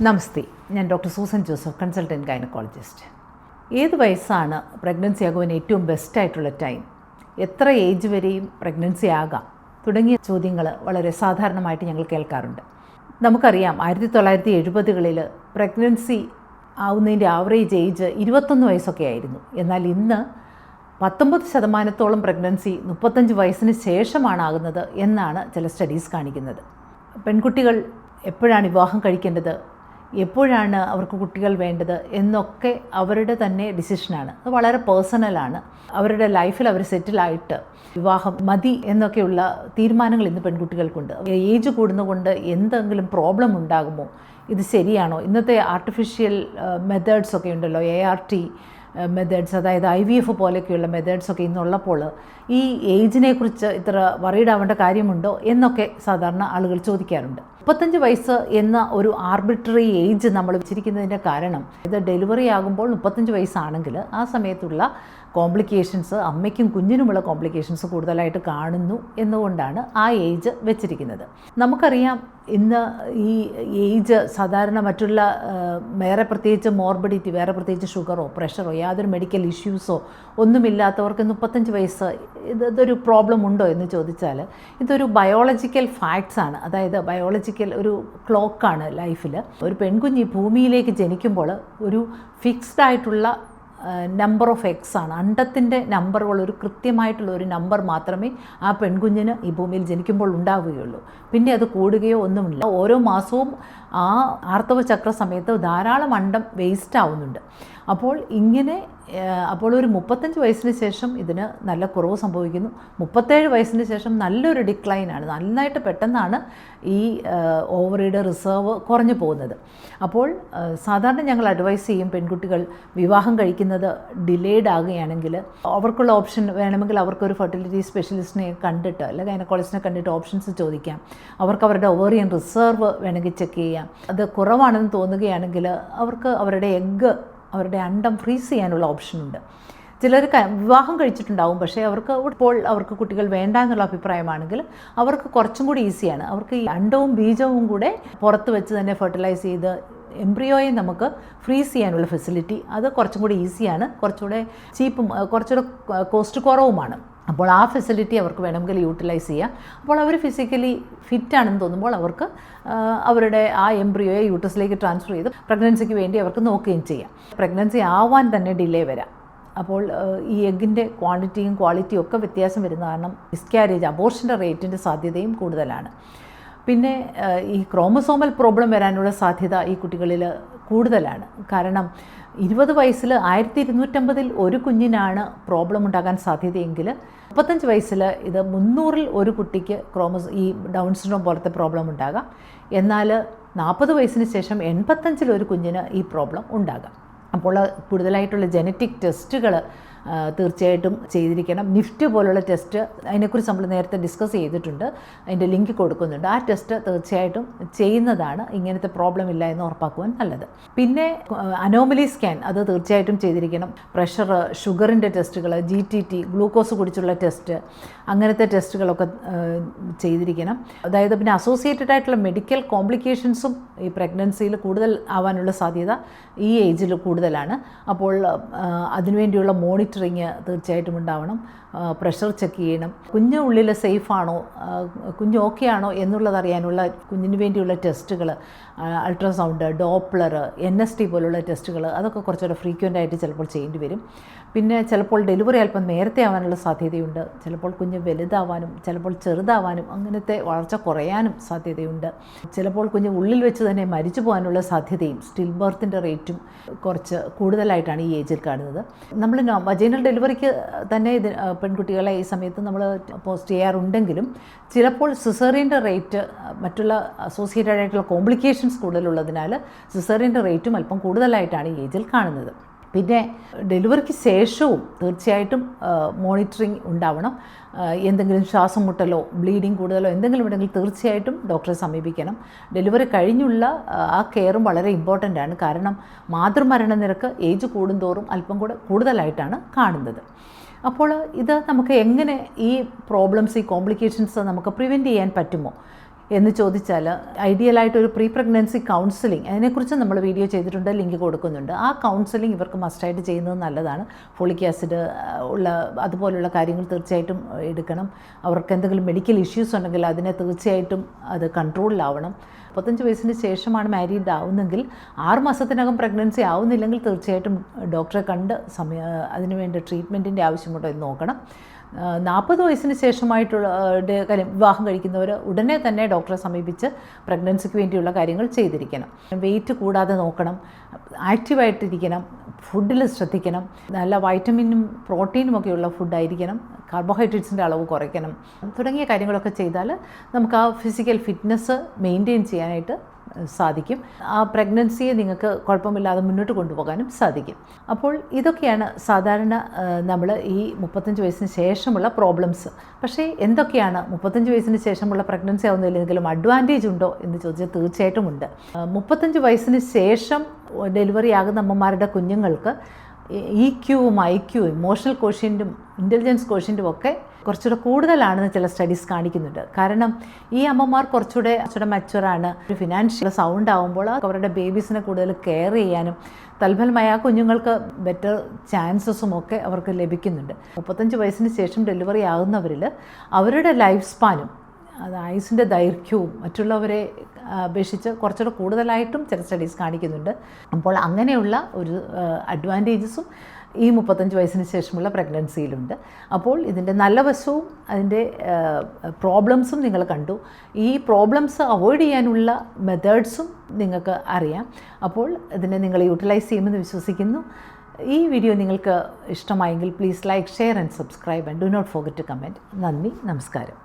നമസ്തേ, ഞാൻ doctor Susan Joseph, consultant gynaecologist. ഏത് വയസ്സാണ് പ്രഗ്നൻസി ആകുവാൻ ഏറ്റവും ബെസ്റ്റായിട്ടുള്ള ടൈം? എത്ര ഏജ് വരെയും പ്രഗ്നൻസി ആകാം? തുടങ്ങിയ ചോദ്യങ്ങൾ വളരെ സാധാരണമായിട്ട് ഞങ്ങൾ കേൾക്കാറുണ്ട്. നമുക്കറിയാം 1970കളിൽ പ്രഗ്നൻസി ആവുന്നതിൻ്റെ ആവറേജ് ഏജ് 21 വയസ്സൊക്കെ ആയിരുന്നു. എന്നാൽ ഇന്ന് 19% പ്രഗ്നൻസി 35 വയസ്സിന് ശേഷമാണ് ആകുന്നത് എന്നാണ് ചില സ്റ്റഡീസ് കാണിക്കുന്നത്. പെൺകുട്ടികൾ എപ്പോഴാണ് വിവാഹം കഴിക്കേണ്ടത്, എപ്പോഴാണ് അവർക്ക് കുട്ടികൾ വേണ്ടത് എന്നൊക്കെ അവരുടെ തന്നെ ഡിസിഷനാണ്. അത് വളരെ പേഴ്സണലാണ്. അവരുടെ ലൈഫിൽ അവർ സെറ്റിലായിട്ട് വിവാഹം മതി എന്നൊക്കെയുള്ള തീരുമാനങ്ങൾ ഇന്ന് പെൺകുട്ടികൾക്കുണ്ട്. ഏജ് കൂടുന്നതുകൊണ്ട് എന്തെങ്കിലും പ്രോബ്ലം ഉണ്ടാകുമോ, ഇത് ശരിയാണോ? ഇന്നത്തെ ആർട്ടിഫിഷ്യൽ മെത്തേഡ്സൊക്കെ ഉണ്ടല്ലോ, ART മെത്തേഡ്സ്, അതായത് IVF പോലെയൊക്കെയുള്ള മെത്തേഡ്സൊക്കെ ഇന്നുള്ളപ്പോൾ ഈ ഏജിനെക്കുറിച്ച് ഇത്ര വറീഡാവേണ്ട കാര്യമുണ്ടോ എന്നൊക്കെ സാധാരണ ആളുകൾ ചോദിക്കാറുണ്ട്. 35 വയസ്സ് എന്ന ഒരു ആർബിട്രറി ഏജ് നമ്മൾ വെച്ചിരിക്കുന്നതിൻ്റെ കാരണം, ഇത് ഡെലിവറി ആകുമ്പോൾ 35 വയസ്സാണെങ്കിൽ ആ സമയത്തുള്ള കോംപ്ലിക്കേഷൻസ്, അമ്മയ്ക്കും കുഞ്ഞിനുമുള്ള കോംപ്ലിക്കേഷൻസ് കൂടുതലായിട്ട് കാണുന്നു എന്നുകൊണ്ടാണ് ആ ഏജ് വെച്ചിരിക്കുന്നത്. നമുക്കറിയാം ഇന്ന് ഈ ഏജ് സാധാരണ മറ്റുള്ള വേറെ പ്രത്യേകിച്ച് മോർബിഡിറ്റി, വേറെ പ്രത്യേകിച്ച് ഷുഗറോ പ്രഷറോ യാതൊരു മെഡിക്കൽ ഇഷ്യൂസോ ഒന്നുമില്ലാത്തവർക്ക് 35 വയസ്സ് ഇതൊരു പ്രോബ്ലം ഉണ്ടോ എന്ന് ചോദിച്ചാൽ, ഇതൊരു ബയോളജിക്കൽ ഫാക്ട്സാണ്. അതായത് ബയോളജിക്കൽ ഒരു ക്ലോക്കാണ് ലൈഫിൽ. ഒരു പെൺകുഞ്ഞ് ഭൂമിയിലേക്ക് ജനിക്കുമ്പോൾ ഒരു ഫിക്സ്ഡ് ആയിട്ടുള്ള നമ്പർ ഓഫ് എഗ്സ് ആണ്. അണ്ടത്തിൻ്റെ നമ്പറുകൾ, ഒരു കൃത്യമായിട്ടുള്ള ഒരു നമ്പർ മാത്രമേ ആ പെൺകുഞ്ഞിന് ഈ ഭൂമിയിൽ ജനിക്കുമ്പോൾ ഉണ്ടാവുകയുള്ളൂ. പിന്നെ അത് കൂടുകയോ ഒന്നുമില്ല. ഓരോ മാസവും ആ ആർത്തവ ചക്ര സമയത്ത് ധാരാളം അണ്ടം വേസ്റ്റ് ആവുന്നുണ്ട്. അപ്പോൾ ഒരു 35 വയസ്സിന് ശേഷം ഇതിന് നല്ല കുറവ് സംഭവിക്കുന്നു. 37 വയസ്സിന് ശേഷം നല്ലൊരു ഡിക്ലൈനാണ്. നന്നായിട്ട് പെട്ടെന്നാണ് ഈ ഓവറിയുടെ റിസർവ് കുറഞ്ഞു പോകുന്നത്. അപ്പോൾ സാധാരണ ഞങ്ങൾ അഡ്വൈസ് ചെയ്യും, പെൺകുട്ടികൾ വിവാഹം കഴിക്കുന്നത് ഡിലേഡ് ആകുകയാണെങ്കിൽ അവർക്കുള്ള ഓപ്ഷൻ വേണമെങ്കിൽ അവർക്കൊരു ഫെർട്ടിലിറ്റി സ്പെഷ്യലിസ്റ്റിനെ കണ്ടിട്ട് അല്ലെങ്കിൽ ഗൈനക്കോളജിസ്റ്റിനെ കണ്ടിട്ട് ഓപ്ഷൻസ് ചോദിക്കാം. അവർക്ക് അവരുടെ ഓവറിയൻ റിസർവ് വേണമെങ്കിൽ ചെക്ക് ചെയ്യാം. അത് കുറവാണെന്ന് തോന്നുകയാണെങ്കിൽ അവർക്ക് അവരുടെ അണ്ടം ഫ്രീസ് ചെയ്യാനുള്ള ഓപ്ഷനുണ്ട്. ചിലർ വിവാഹം കഴിച്ചിട്ടുണ്ടാവും, പക്ഷേ അവർക്ക് കുട്ടികൾ വേണ്ട എന്നുള്ള അഭിപ്രായമാണെങ്കിൽ അവർക്ക് കുറച്ചും കൂടി ഈസിയാണ്. അവർക്ക് ഈ അണ്ടവും ബീജവും കൂടെ പുറത്ത് വെച്ച് തന്നെ ഫെർട്ടിലൈസ് ചെയ്ത് എംബ്രിയോയെ നമുക്ക് ഫ്രീസ് ചെയ്യാനുള്ള ഫെസിലിറ്റി, അത് കുറച്ചും കൂടി ഈസിയാണ്, കുറച്ചുകൂടെ ചീപ്പും കുറച്ചുകൂടെ കോസ്റ്റ് കുറവുമാണ്. അപ്പോൾ ആ ഫെസിലിറ്റി അവർക്ക് വേണമെങ്കിൽ യൂട്ടിലൈസ് ചെയ്യാം. അപ്പോൾ അവർ ഫിസിക്കലി ഫിറ്റാണെന്ന് തോന്നുമ്പോൾ അവർക്ക് അവരുടെ ആ എംബ്രിയോയെ യൂട്ടസിലേക്ക് ട്രാൻസ്ഫർ ചെയ്ത് പ്രഗ്നൻസിക്ക് വേണ്ടി അവർക്ക് നോക്കുകയും ചെയ്യാം. പ്രഗ്നൻസി ആവാൻ തന്നെ ഡിലേ വരാം. അപ്പോൾ ഈ എഗ്ഗിൻ്റെ ക്വാണ്ടിറ്റിയും ക്വാളിറ്റിയും ഒക്കെ വ്യത്യാസം വരുന്ന കാരണം മിസ്കാരേജ്, അബോർഷൻ്റെ റേറ്റിൻ്റെ സാധ്യതയും കൂടുതലാണ്. പിന്നെ ഈ ക്രോമസോമൽ പ്രോബ്ലം വരാനുള്ള സാധ്യത ഈ കുട്ടികളിൽ കൂടുതലാണ്. കാരണം 20 വയസ്സിൽ 1250 ഒരു കുഞ്ഞിനാണ് പ്രോബ്ലം ഉണ്ടാകാൻ സാധ്യതയെങ്കിൽ 35 വയസ്സിൽ ഇത് 300 ഒരു കുട്ടിക്ക് ഈ ഡൗൺ സിൻഡ്രോം പോലത്തെ പ്രോബ്ലം ഉണ്ടാകാം. എന്നാൽ 40 വയസ്സിന് ശേഷം 85 ഒരു കുഞ്ഞിന് ഈ പ്രോബ്ലം ഉണ്ടാകാം. അപ്പോൾ കൂടുതലായിട്ടുള്ള ജനറ്റിക് ടെസ്റ്റുകൾ തീർച്ചയായിട്ടും ചെയ്തിരിക്കണം. നിഫ്റ്റ് പോലുള്ള ടെസ്റ്റ്, അതിനെക്കുറിച്ച് നമ്മൾ നേരത്തെ ഡിസ്കസ് ചെയ്തിട്ടുണ്ട്, അതിൻ്റെ ലിങ്ക് കൊടുക്കുന്നുണ്ട്. ആ ടെസ്റ്റ് തീർച്ചയായിട്ടും ചെയ്യുന്നതാണ് ഇങ്ങനത്തെ പ്രോബ്ലം ഇല്ല എന്ന് ഉറപ്പാക്കുവാൻ നല്ലത്. പിന്നെ അനോമലി സ്കാൻ, അത് തീർച്ചയായിട്ടും ചെയ്തിരിക്കണം. പ്രഷർ, ഷുഗറിൻ്റെ ടെസ്റ്റുകൾ, GTT, ഗ്ലൂക്കോസ് കുടിച്ചുള്ള ടെസ്റ്റ്, അങ്ങനത്തെ ടെസ്റ്റുകളൊക്കെ ചെയ്തിരിക്കണം. അതായത് പിന്നെ അസോസിയേറ്റഡ് ആയിട്ടുള്ള മെഡിക്കൽ കോംപ്ലിക്കേഷൻസും ഈ പ്രഗ്നൻസിയിൽ കൂടുതൽ ആവാനുള്ള സാധ്യത ഈ ഏജിൽ കൂടുതലാണ്. അപ്പോൾ അതിനുവേണ്ടിയുള്ള മോണിറ്ററിങ് തീർച്ചയായിട്ടും ഉണ്ടാവണം. പ്രഷർ ചെക്ക് ചെയ്യണം. കുഞ്ഞ് ഉള്ളിൽ സേഫാണോ, കുഞ്ഞ് ഓക്കെ ആണോ എന്നുള്ളത് അറിയാനുള്ള കുഞ്ഞിന് വേണ്ടിയുള്ള ടെസ്റ്റുകൾ, അൾട്രാസൗണ്ട്, ഡോപ്ലർ, NST പോലുള്ള ടെസ്റ്റുകൾ, അതൊക്കെ കുറച്ചുകൂടെ ഫ്രീക്വൻ്റ് ആയിട്ട് ചിലപ്പോൾ ചെയ്യേണ്ടി വരും. പിന്നെ ചിലപ്പോൾ ഡെലിവറി അല്പം നേരത്തെ ആവാനുള്ള സാധ്യതയുണ്ട്. ചിലപ്പോൾ കുഞ്ഞ് വലുതാവാനും ചിലപ്പോൾ ചെറുതാവാനും അങ്ങനത്തെ വളർച്ച കുറയാനും സാധ്യതയുണ്ട്. ചിലപ്പോൾ കുഞ്ഞ് ഉള്ളിൽ വെച്ച് തന്നെ മരിച്ചു പോകാനുള്ള സാധ്യതയും സ്റ്റിൽ ബർത്തിൻ്റെ റേറ്റും കുറച്ച് കൂടുതലായിട്ടാണ് ഈ ഏജിൽ കാണുന്നത്. നമ്മൾ വജൈനൽ ഡെലിവറിക്ക് തന്നെ പെൺകുട്ടികളെ ഈ സമയത്ത് നമ്മൾ പോസ്റ്റ് ചെയ്യാറുണ്ടെങ്കിലും ചിലപ്പോൾ സിസേറിയൻ്റെ റേറ്റ്, മറ്റുള്ള അസോസിയേറ്റഡ് ആയിട്ടുള്ള കോംപ്ലിക്കേഷൻസ് കൂടുതലുള്ളതിനാൽ സിസേറിയൻ്റെ റേറ്റും അല്പം കൂടുതലായിട്ടാണ് ഈ ഏജിൽ കാണുന്നത്. പിന്നെ ഡെലിവറിക്ക് ശേഷവും തീർച്ചയായിട്ടും മോണിറ്ററിങ് ഉണ്ടാവണം. എന്തെങ്കിലും ശ്വാസം മുട്ടലോ ബ്ലീഡിങ് കൂടുതലോ എന്തെങ്കിലും ഉണ്ടെങ്കിൽ തീർച്ചയായിട്ടും ഡോക്ടറെ സമീപിക്കണം. ഡെലിവറി കഴിഞ്ഞുള്ള ആ കെയറും വളരെ ഇമ്പോർട്ടൻ്റ് ആണ്. കാരണം മാതൃമരണ നിരക്ക് ഏജ് കൂടുന്തോറും അല്പം കൂടെ കൂടുതലായിട്ടാണ് കാണുന്നത്. അപ്പോൾ ഇത് നമുക്ക് എങ്ങനെ ഈ പ്രോബ്ലംസ്, ഈ കോംപ്ലിക്കേഷൻസ് നമുക്ക് പ്രിവെൻറ്റ് ചെയ്യാൻ പറ്റുമോ എന്ന് ചോദിച്ചാൽ ഐഡിയലായിട്ടൊരു പ്രീ പ്രഗ്നൻസി കൗൺസിലിംഗ്, അതിനെക്കുറിച്ച് നമ്മൾ വീഡിയോ ചെയ്തിട്ടുണ്ട്, ലിങ്ക് കൊടുക്കുന്നുണ്ട്. ആ കൗൺസിലിംഗ് ഇവർക്ക് മസ്റ്റായിട്ട് ചെയ്യുന്നത് നല്ലതാണ്. ഫോളിക് ആസിഡ് ഉള്ള അതുപോലുള്ള കാര്യങ്ങൾ തീർച്ചയായിട്ടും എടുക്കണം. അവർക്ക് എന്തെങ്കിലും മെഡിക്കൽ ഇഷ്യൂസ് ഉണ്ടെങ്കിൽ അതിനെ തീർച്ചയായിട്ടും അത് കൺട്രോളിലാവണം. 35 വയസ്സിന് ശേഷമാണ് മാരീഡ് ആവുന്നെങ്കിൽ 6 മാസത്തിനകം പ്രഗ്നൻസി ആവുന്നില്ലെങ്കിൽ തീർച്ചയായിട്ടും ഡോക്ടറെ കണ്ട് അതിനുവേണ്ടി ട്രീറ്റ്മെൻറ്റിൻ്റെ ആവശ്യമുണ്ടോ എന്ന് നോക്കണം. 40 വയസ്സിന് ശേഷമായിട്ടുള്ള വിവാഹം കഴിക്കുന്നവർ ഉടനെ തന്നെ ഡോക്ടറെ സമീപിച്ച് പ്രഗ്നൻസിക്ക് വേണ്ടിയുള്ള കാര്യങ്ങൾ ചെയ്തിരിക്കണം. വെയിറ്റ് കൂടാതെ നോക്കണം, ആക്റ്റീവായിട്ടിരിക്കണം, ഫുഡിൽ ശ്രദ്ധിക്കണം, നല്ല വൈറ്റമിനും പ്രോട്ടീനും ഒക്കെയുള്ള ഫുഡായിരിക്കണം, കാർബോഹൈഡ്രേറ്റ്സിൻ്റെ അളവ് കുറയ്ക്കണം തുടങ്ങിയ കാര്യങ്ങളൊക്കെ ചെയ്താൽ നമുക്ക് ആ ഫിസിക്കൽ ഫിറ്റ്നസ് മെയിൻറ്റെയിൻ ചെയ്യാനായിട്ട് സാധിക്കും. ആ പ്രഗ്നൻസിയെ നിങ്ങൾക്ക് കുഴപ്പമില്ലാതെ മുന്നോട്ട് കൊണ്ടുപോകാനും സാധിക്കും. അപ്പോൾ ഇതൊക്കെയാണ് സാധാരണ നമ്മൾ ഈ 35 വയസ്സിന് ശേഷമുള്ള പ്രോബ്ലംസ്. പക്ഷേ എന്തൊക്കെയാണ് 35 വയസ്സിന് ശേഷമുള്ള പ്രഗ്നൻസി ആവുന്നതിൽ എന്തെങ്കിലും അഡ്വാൻറ്റേജ് ഉണ്ടോ എന്ന് ചോദിച്ചാൽ തീർച്ചയായിട്ടും ഉണ്ട്. 35 വയസ്സിന് ശേഷം ഡെലിവറി ആകുന്ന അമ്മമാരുടെ കുഞ്ഞുങ്ങൾക്ക് EQവും IQവും ഇമോഷണൽ കോഷ്യൻറ്റും ഇൻ്റലിജൻസ് കോഷ്യൻറ്റും ഒക്കെ കുറച്ചുകൂടെ കൂടുതലാണെന്ന് ചില സ്റ്റഡീസ് കാണിക്കുന്നുണ്ട്. കാരണം ഈ അമ്മമാർ കുറച്ചുകൂടെ മച്ചുവറാണ്. ഒരു ഫിനാൻഷ്യൽ സൗണ്ട് ആകുമ്പോൾ അവരുടെ ബേബീസിനെ കൂടുതൽ കെയർ ചെയ്യാനും തൽഫലമായി ആ കുഞ്ഞുങ്ങൾക്ക് ബെറ്റർ ചാൻസസും ഒക്കെ അവർക്ക് ലഭിക്കുന്നുണ്ട്. 35 വയസ്സിന് ശേഷം ഡെലിവറി ആകുന്നവരിൽ അവരുടെ ലൈഫ് സ്പാനും അത് ആയുസിൻ്റെ ദൈർഘ്യവും മറ്റുള്ളവരെ അപേക്ഷിച്ച് കുറച്ചുകൂടെ കൂടുതലായിട്ടും ചില സ്റ്റഡീസ് കാണിക്കുന്നുണ്ട്. അപ്പോൾ അങ്ങനെയുള്ള ഒരു അഡ്വാൻറ്റേജസും ഈ 35 വയസ്സിന് ശേഷമുള്ള പ്രഗ്നൻസിയിലുണ്ട്. അപ്പോൾ ഇതിൻ്റെ നല്ല വശവും അതിൻ്റെ പ്രോബ്ലംസും നിങ്ങൾ കണ്ടു. ഈ പ്രോബ്ലംസ് അവോയ്ഡ് ചെയ്യാനുള്ള മെത്തേഡ്സും നിങ്ങൾക്ക് അറിയാം. അപ്പോൾ ഇതിനെ നിങ്ങൾ യൂട്ടിലൈസ് ചെയ്യുമെന്ന് വിശ്വസിക്കുന്നു. ഈ വീഡിയോ നിങ്ങൾക്ക് ഇഷ്ടമായെങ്കിൽ please like, share and subscribe and do not forget to comment. നന്ദി, നമസ്കാരം.